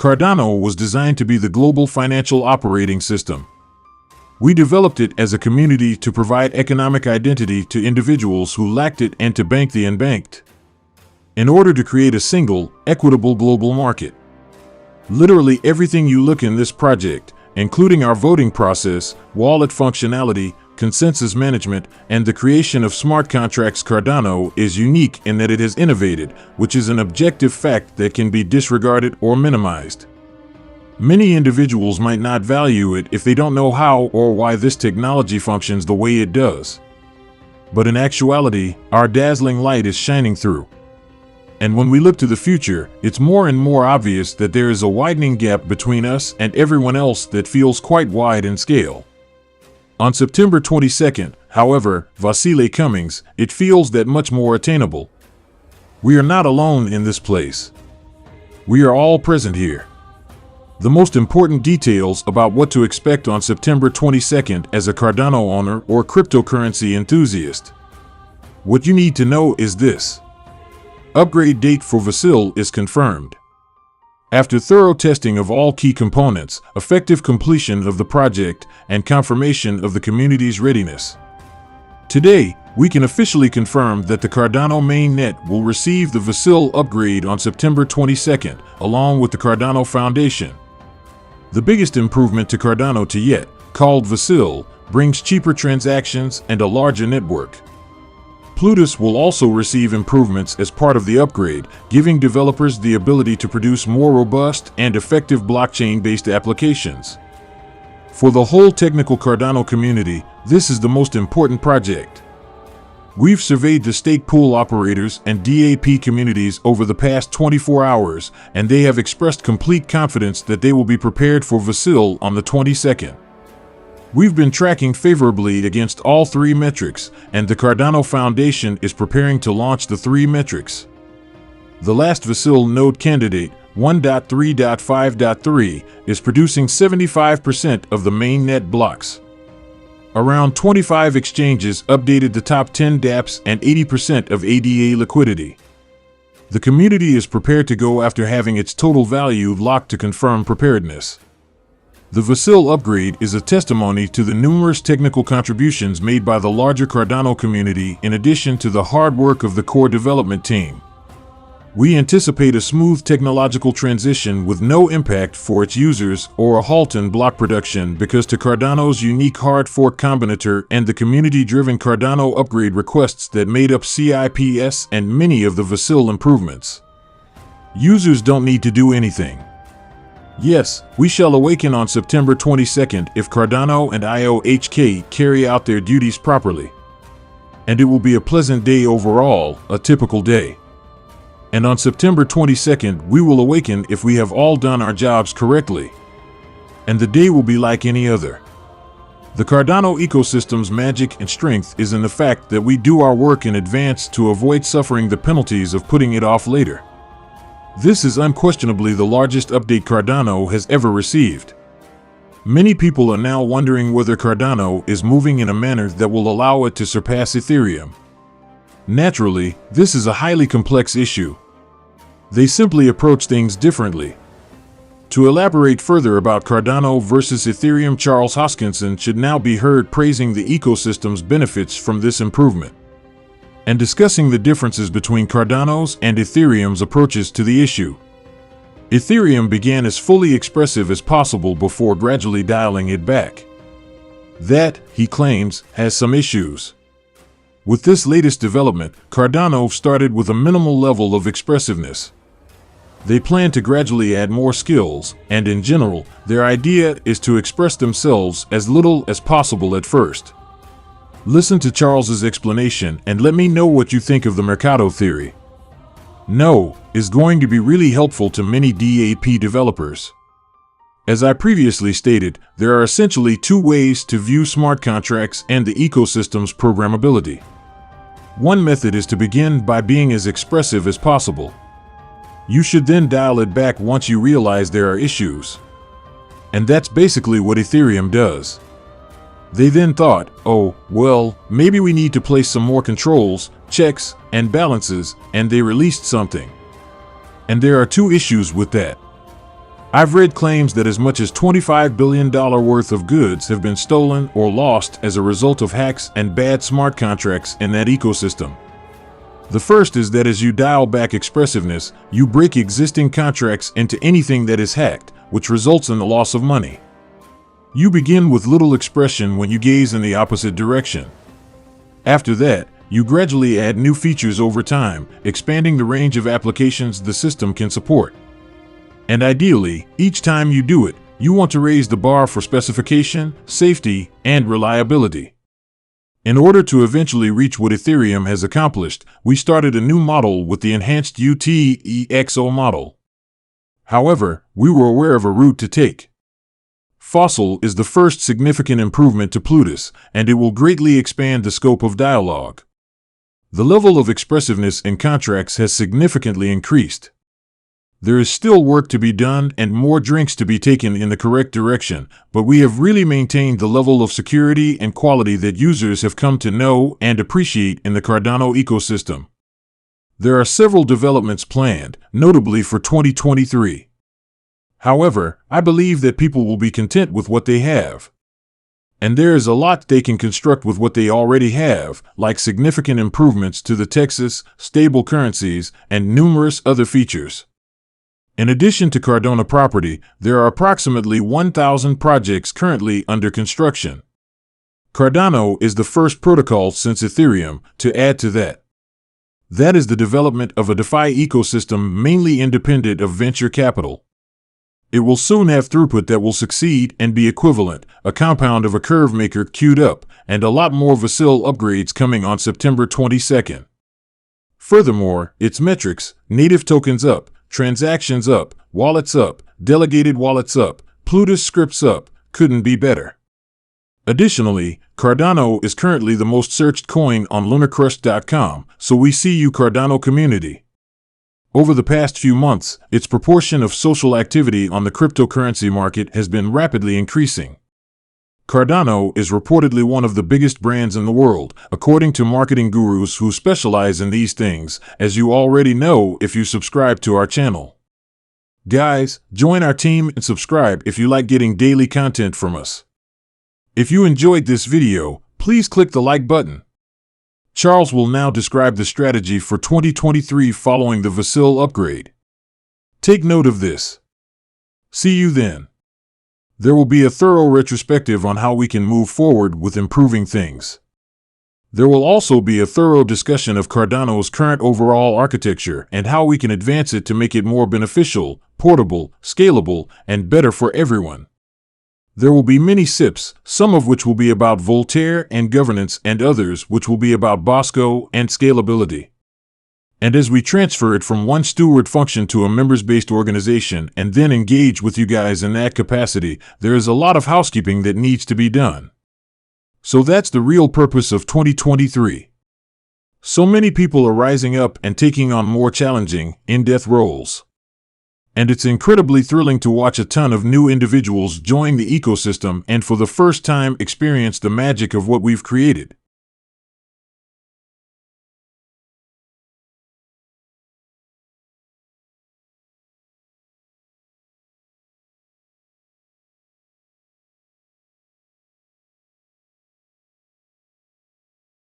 Cardano was designed to be the global financial operating system. We developed it as a community to provide economic identity to individuals who lacked it and to bank the unbanked, in order to create a single, equitable global market. Literally everything you look in this project, including our voting process, wallet functionality, consensus management, and the creation of smart contracts, Cardano is unique in that it has innovated, which is an objective fact that can be disregarded or minimized. Many individuals might not value it if they don't know how or why this technology functions the way it does. But in actuality, our dazzling light is shining through. And when we look to the future, it's more and more obvious that there is a widening gap between us and everyone else that feels quite wide in scale. On September 22nd, however, Vasile Cummings, it feels that much more attainable. We are not alone in this place. We are all present here. The most important details about what to expect on September 22nd as a Cardano owner or cryptocurrency enthusiast. What you need to know is this. Upgrade date for Vasile is confirmed. After thorough testing of all key components, effective completion of the project, and confirmation of the community's readiness. Today, we can officially confirm that the Cardano mainnet will receive the Vasile upgrade on September 22nd, along with the Cardano Foundation. The biggest improvement to Cardano to yet, called Vasile, brings cheaper transactions and a larger network. Plutus will also receive improvements as part of the upgrade, giving developers the ability to produce more robust and effective blockchain-based applications. For the whole technical Cardano community, this is the most important project. We've surveyed the stake pool operators and DAP communities over the past 24 hours, and they have expressed complete confidence that they will be prepared for Vasile on the 22nd. We've been tracking favorably against all three metrics, and the Cardano Foundation is preparing to launch the three metrics. The last Vasile node candidate, 1.3.5.3, is producing 75% of the mainnet blocks. Around 25 exchanges updated the top 10 dApps and 80% of ADA liquidity. The community is prepared to go after having its total value locked to confirm preparedness. The Vasile upgrade is a testimony to the numerous technical contributions made by the larger Cardano community in addition to the hard work of the core development team. We anticipate a smooth technological transition with no impact for its users or a halt in block production because to Cardano's unique hard fork combinator and the community-driven Cardano upgrade requests that made up CIPS and many of the Vasile improvements. Users don't need to do anything. Yes, we shall awaken on September 22nd if Cardano and IOHK carry out their duties properly. And it will be a pleasant day overall, a typical day. And on September 22nd, we will awaken if we have all done our jobs correctly. And the day will be like any other. The Cardano ecosystem's magic and strength is in the fact that we do our work in advance to avoid suffering the penalties of putting it off later. This is unquestionably the largest update Cardano has ever received. Many people are now wondering whether Cardano is moving in a manner that will allow it to surpass Ethereum. Naturally, this is a highly complex issue. They simply approach things differently. To elaborate further about Cardano versus Ethereum, Charles Hoskinson should now be heard praising the ecosystem's benefits from this improvement, and discussing the differences between Cardano's and Ethereum's approaches to the issue. Ethereum began as fully expressive as possible before gradually dialing it back. That, he claims, has some issues. With this latest development, Cardano started with a minimal level of expressiveness. They plan to gradually add more skills, and in general, their idea is to express themselves as little as possible at first. Listen to Charles's explanation and let me know what you think of the Mercado theory. No is going to be really helpful to many DAP developers. As I previously stated, there are essentially two ways to view smart contracts and the ecosystem's programmability. One method is to begin by being as expressive as possible. You should then dial it back once you realize there are issues. And that's basically what Ethereum does. They then thought, oh, well, maybe we need to place some more controls, checks, and balances, and they released something. And there are two issues with that. I've read claims that as much as $25 billion worth of goods have been stolen or lost as a result of hacks and bad smart contracts in that ecosystem. The first is that as you dial back expressiveness, you break existing contracts into anything that is hacked, which results in the loss of money. You begin with little expression when you gaze in the opposite direction. After that, you gradually add new features over time, expanding the range of applications the system can support. And ideally, each time you do it, you want to raise the bar for specification, safety, and reliability. In order to eventually reach what Ethereum has accomplished, we started a new model with the enhanced UTXO model. However, we were aware of a route to take. Fossil is the first significant improvement to Plutus, and it will greatly expand the scope of dialogue. The level of expressiveness in contracts has significantly increased. There is still work to be done and more drinks to be taken in the correct direction, but we have really maintained the level of security and quality that users have come to know and appreciate in the Cardano ecosystem. There are several developments planned, notably for 2023. However, I believe that people will be content with what they have. And there is a lot they can construct with what they already have, like significant improvements to the Texas, stable currencies, and numerous other features. In addition to Cardano property, there are approximately 1,000 projects currently under construction. Cardano is the first protocol since Ethereum to add to that. That is the development of a DeFi ecosystem mainly independent of venture capital. It will soon have throughput that will succeed and be equivalent, a compound of a curve maker queued up, and a lot more Vasil upgrades coming on September 22nd. Furthermore, its metrics, native tokens up, transactions up, wallets up, delegated wallets up, Plutus scripts up, couldn't be better. Additionally, Cardano is currently the most searched coin on lunarcrush.com, so we see you Cardano community. Over the past few months, its proportion of social activity on the cryptocurrency market has been rapidly increasing. Cardano is reportedly one of the biggest brands in the world, according to marketing gurus who specialize in these things, as you already know if you subscribe to our channel. Guys, join our team and subscribe if you like getting daily content from us. If you enjoyed this video, please click the like button. Charles will now describe the strategy for 2023 following the Vasil upgrade. Take note of this. See you then. There will be a thorough retrospective on how we can move forward with improving things. There will also be a thorough discussion of Cardano's current overall architecture and how we can advance it to make it more beneficial, portable, scalable, and better for everyone. There will be many SIPs, some of which will be about Voltaire and governance and others which will be about Bosco and scalability. And as we transfer it from one steward function to a members-based organization and then engage with you guys in that capacity, there is a lot of housekeeping that needs to be done. So that's the real purpose of 2023. So many people are rising up and taking on more challenging, in-depth roles. And it's incredibly thrilling to watch a ton of new individuals join the ecosystem and for the first time experience the magic of what we've created.